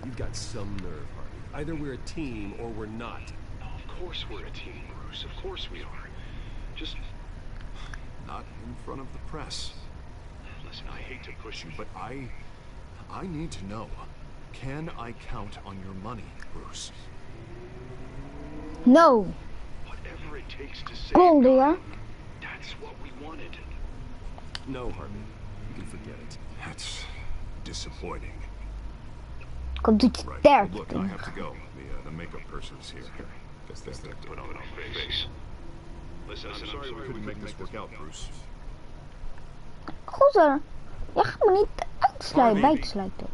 You've got some nerve, Harvey. Either we're a team or we're not. Of course we're a team, Bruce. Of course we are. Just... Not in front of the press. Listen, I hate to push you, but I need to know. Can I count on your money, Bruce? No. Whatever it takes to save Kom, dear. That's what we wanted. No, Harvey. You can forget it. That's disappointing. Komt iets Right. sterk. Look, I have to go. The makeup person's here. Guess they have to put on a face. Listen, I'm sorry we couldn't make this work out, Bruce. Gozer, jij gaat me niet buitensluiten.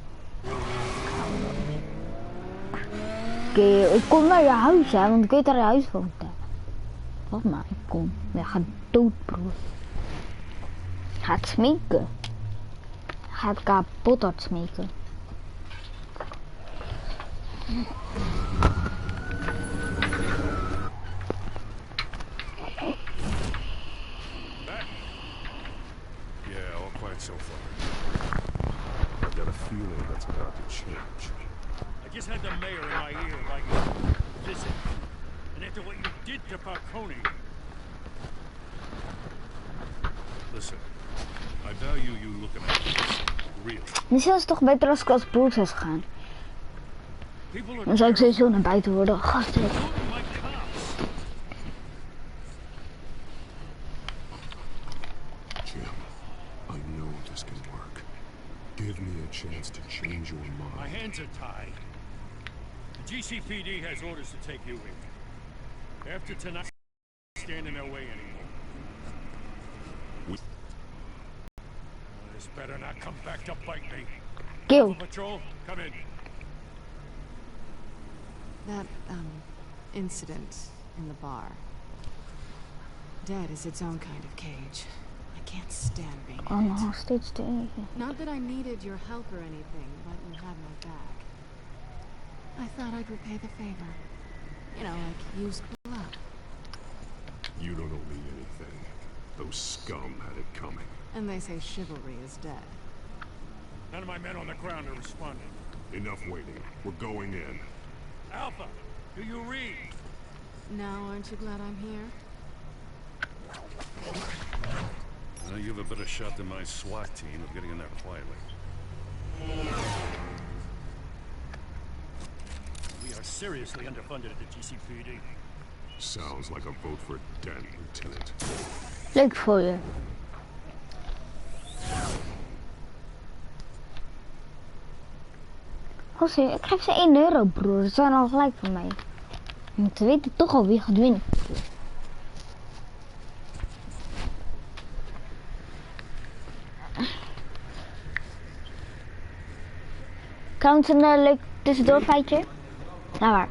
Oké, ik kom naar je huis, hè, want ik weet daar je huis woont. Wacht maar, ik kom. Hij gaat dood, broer. Gaat smeken. Gaat kapot hard smeken. Yeah, all quiet so far. I've got a feeling that's about to change. I just had the mayor in my ear like, listen, and after what you did to Falcone. Listen, I value you looking at this. Really. Misschien was het toch beter als ik als broer zou gaan. Dan zou ik sowieso naar buiten worden. Gasten. Give me a chance to change your mind. My hands are tied. The GCPD has orders to take you in. After tonight, stand in their way anymore. This better not come back to bite me. Kill. Patrol, come in. That, incident in the bar. Dead is its own kind of cage. I can't stand being Oh no, steeds te even. Not that I needed your help or anything, but you had my back. I thought I'd repay the favor. You know, like use blood. You don't owe me anything. Those scum had it coming. And they say chivalry is dead. None of my men on the ground are responding. Enough waiting. We're going in. Alpha, do you read? Now, aren't you glad I'm here? You have a better shot than my SWAT team of getting in there quietly. We are seriously underfunded at the GCPD. Sounds like a vote for Dent, Lieutenant. Leuk voor je. José, ik geef ze 1 euro, broer. Dat zijn al gelijk voor mij. Je moet weten toch al wie gaat winnen. Kan een leuk tussendoor feitje? Nou maar.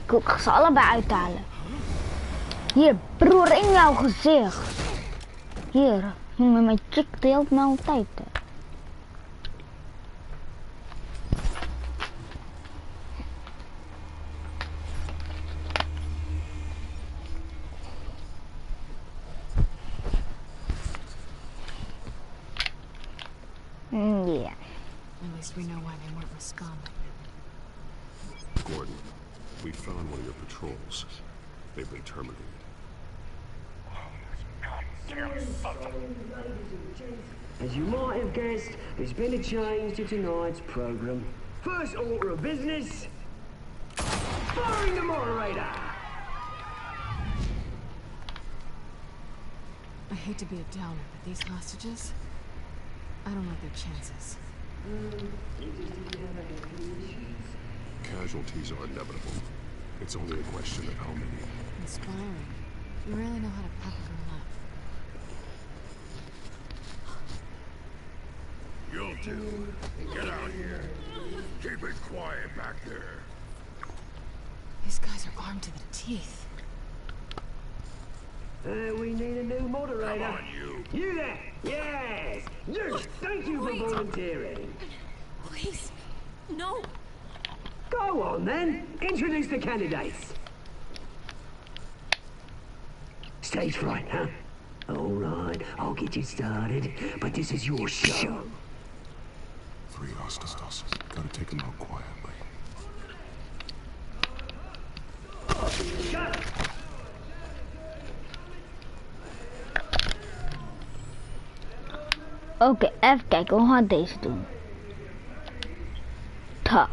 Ik ga ze allebei uithalen. Hier, broer, in jouw gezicht. Hier, jongen, mijn chick deelt me altijd. Yeah. At least we know why they weren't responding. Gordon, we found one of your patrols. They've been terminated. As you might have guessed, there's been a change to tonight's program. First order of business, firing the moderator. I hate to be a downer, but these hostages, I don't like their chances. Casualties are inevitable. It's only a question of how many. Inspiring. You really know how to pep a girl up. You'll do. Get out here. Keep it quiet back there. These guys are armed to the teeth. We need a new moderator. Come on, you. You there? Yes. You. Thank you for volunteering. Please, no. Go on then. Introduce the candidates. Stage fright, huh? All right, I'll get you started, but this is your show. 3 hostiles. Gotta take them out quietly. Shut. Oké, even kijken, hoe gaan we deze doen? Ta.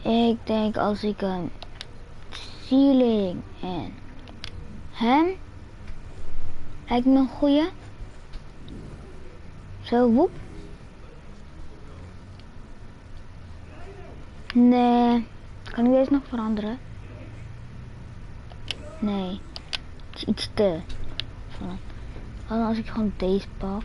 Ik denk als ik een ceiling en hem. Lijkt me een goeie. Zo, woep. Nee. Kan ik deze nog veranderen? Nee. Het is iets te... Als ik gewoon deze pak.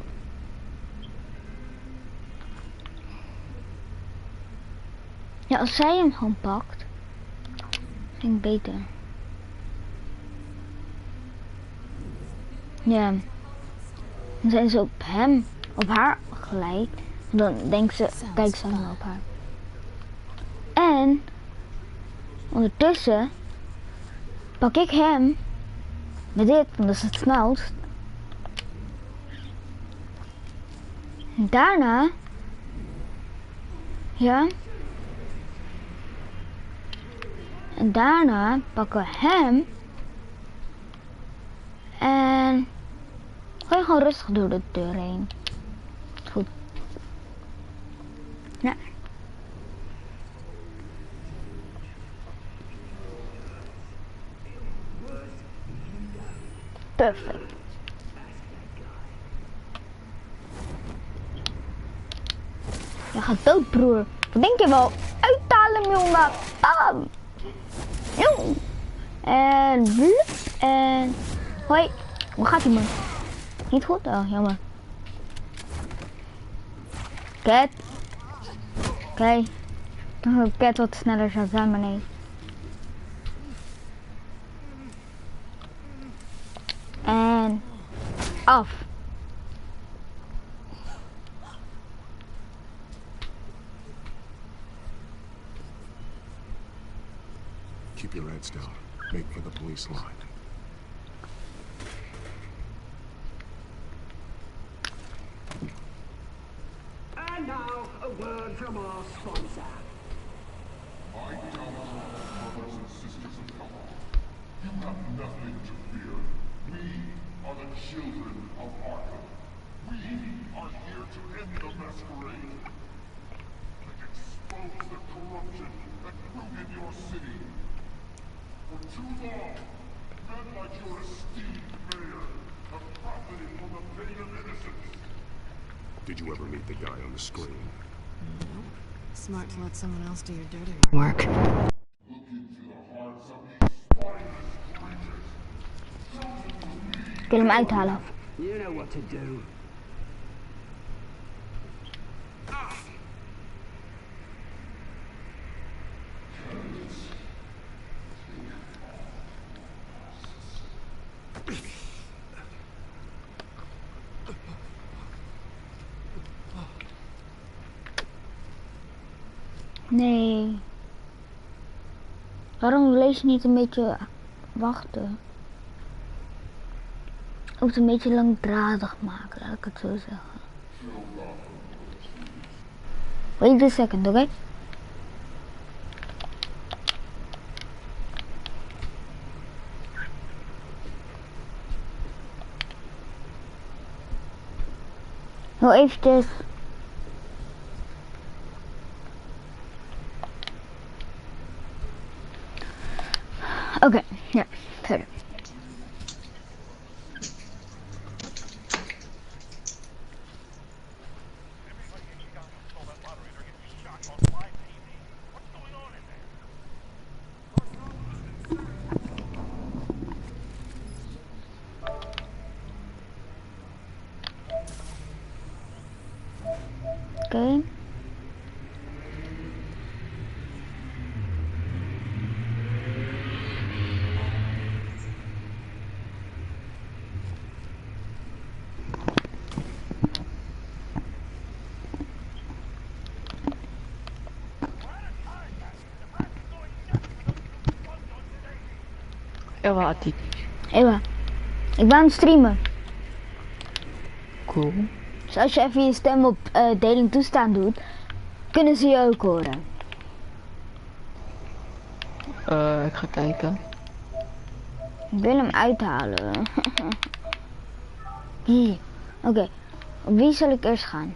Ja, als zij hem gewoon pakt. Vind ik beter. Ja. Dan zijn ze op hem, op haar gelijk. Dan denkt ze, kijk ze allemaal op haar. En ondertussen pak ik hem met dit, want dat is het snelst. Daarna, ja. En daarna pakken we hem. En gooi gewoon rustig door de deur heen. Goed. Ja. Perfect. Je gaat dood, broer. Wat denk je wel? Uithalen, jongen. Bam. Jong. En bloep. En hoi. Hoe gaat ie, man? Niet goed? Oh, jammer. Cat. Oké. Ik dacht dat Cat wat sneller zou zijn, maar nee. En af. Keep your heads down. Make for the police line. And now, a word from our sponsor. My telltale brothers and sisters of color, you have nothing to fear. We are the children of Arkham. We are here to end the masquerade. And expose the corruption that rooted your city. For too long, men like your esteemed mayor have profited from the pain of innocence. Did you ever meet the guy on the screen? No. Smart to let someone else do your dirty work. Look into the hearts of these spineless creatures. Ik wil hem uithalen. You know what to do. Nee. Waarom lees je niet een beetje wachten? Of het een beetje langdradig maken, laat ik het zo zeggen. Wait a second, oké? Heel eventjes. Oké, ja, verder. Oké. Ewa, Ati. Ewa, ik ben aan het streamen. Cool. Dus als je even je stem op deling toestaan doet, kunnen ze je ook horen. Ik ga kijken. Ik wil hem uithalen. Oké, op wie zal ik eerst gaan?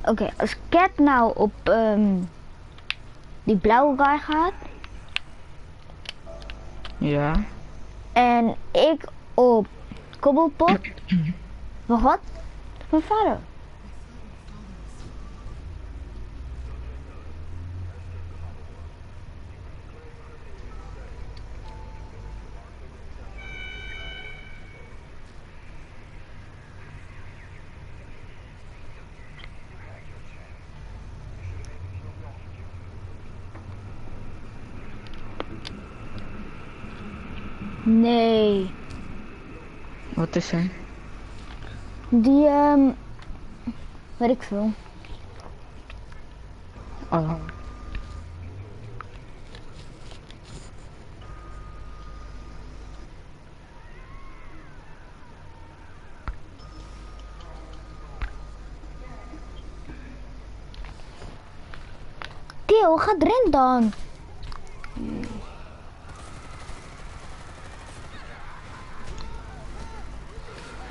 Oké, als Cat nou op die blauwe guy gaat, Ja. En ik op kobbelpot. Wacht, wat? Dat is mijn vader. Nee. Wat is er? Die, weet ik veel. Oh. Theo, ga erin dan.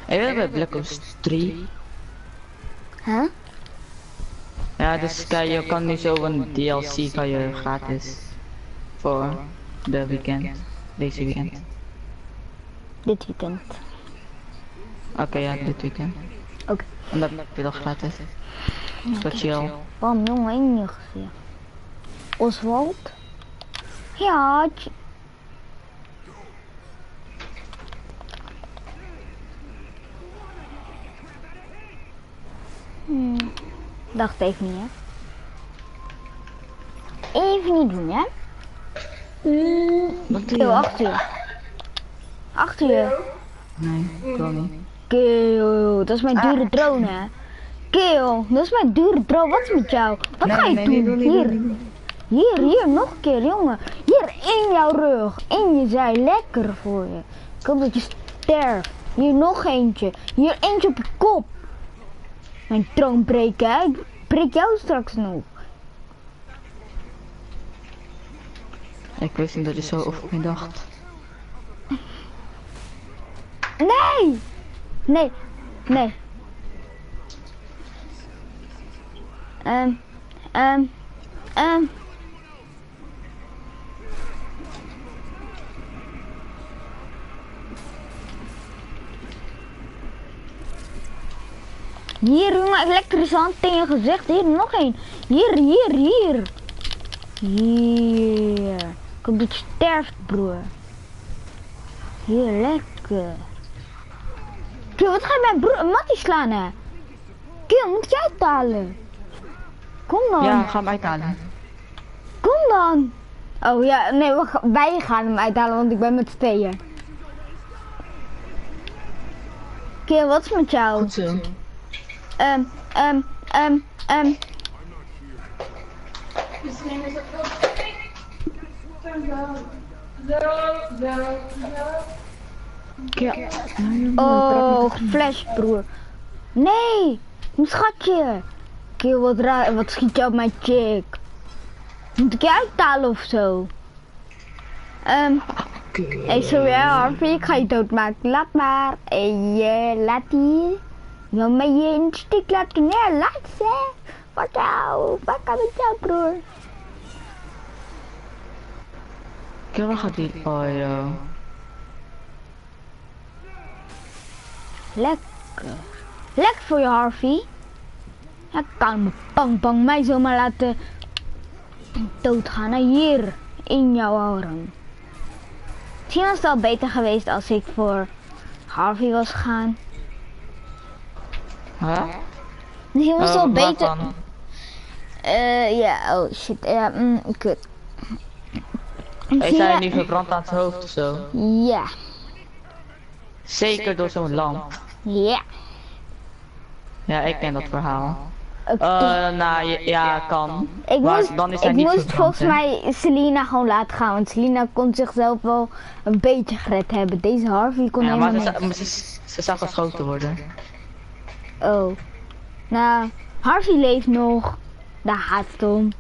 We hebben Black Ops 3. Huh? Ja, dus je kan nu zo een DLC kan je gratis voor de weekend, deze weekend. Dit weekend. Oké, ja, dit weekend. Oké. En dat heb je dan gratis. Dat chill. Bam, jongen, in je gezicht. Oswald? Ja, dacht even niet, hè. Even niet doen, hè. Wat doe Keel, je? achter je. Achter je. Nee, ik wil niet. Keel, dat is mijn dure drone, hè. Keel, dat is mijn dure drone. Wat is met jou? Wat ga je doen? Hier, nog een keer, jongen. Hier, in jouw rug. In je zij. Lekker voor je. Ik hoop dat je sterft. Hier nog eentje. Hier eentje op je kop. Mijn troon breken, hè. Ik breek jou straks nog. Ik wist niet dat je zo over me dacht. Nee! Nee. Nee. Hier, jongen, lekker zand in je gezicht. Hier, nog één. Hier. Hier. Ik hoop dat je sterft, broer. Hier, lekker. Kiel, wat ga je mijn broer Mattie slaan, hè? Kiel, moet jij uithalen? Kom dan. Ja, ga hem uithalen. Kom dan. Oh ja, nee, wij gaan hem uithalen, want ik ben met z'n tweeën. Kiel, wat is met jou? Goed zo. Oh, flash, broer. Nee, mijn schatje. Kiel, wat raar, wat schiet je op mijn chick? Moet ik je uithalen of zo? Hey, sorry Harvey, ik ga je doodmaken. Laat maar. Laat die. wil mij je in het stuk laten neer. Laat ze. Wat nou? Wat kan met jou, broer? Killer gaat die. Oh ja. Lekker. Lekker voor je, Harvey. Ja, kan me bang mij zomaar laten doodgaan. Nou, hier. In jouw arm. Misschien was het al beter geweest als ik voor Harvey was gegaan. Huh? Misschien was het al beter. Ja, oh shit. Ja, kut. Hij zijn nu verbrand aan het hoofd of zo. Ja. Zeker door zo'n lamp. Ja. Ja, ik ken dat verhaal. Nou, ja, kan. Ik moest, dan is hij niet verbrand, volgens mij Selina gewoon laten gaan, want Selina kon zichzelf wel een beetje gered hebben. Deze Harvey kon helemaal niet. Maar ze zag geschoten worden. Oh. Nou, Harvey leeft nog. Daar gaat het om.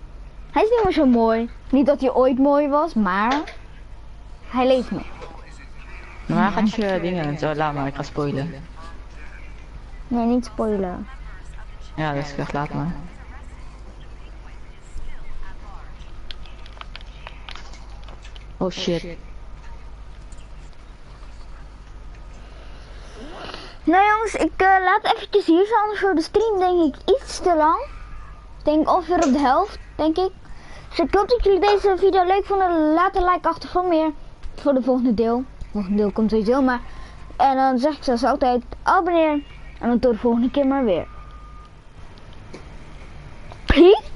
Hij is niet meer zo mooi. Niet dat hij ooit mooi was, maar hij leeft nog. Maar hij gaat je dingen en zo, laat maar, ik ga spoilen. Nee, niet spoilen. Ja, dus ik zeg, laat maar. Oh shit. Nou jongens, ik laat eventjes hier zo, anders voor de stream denk ik iets te lang. Ik denk ongeveer op de helft, denk ik. Dus ik hoop dat jullie deze video leuk vonden. Laat een like achter voor meer. Voor de volgende deel. Het volgende deel komt sowieso, maar... En dan zeg ik zoals altijd, abonneer. En dan tot de volgende keer maar weer. Peace.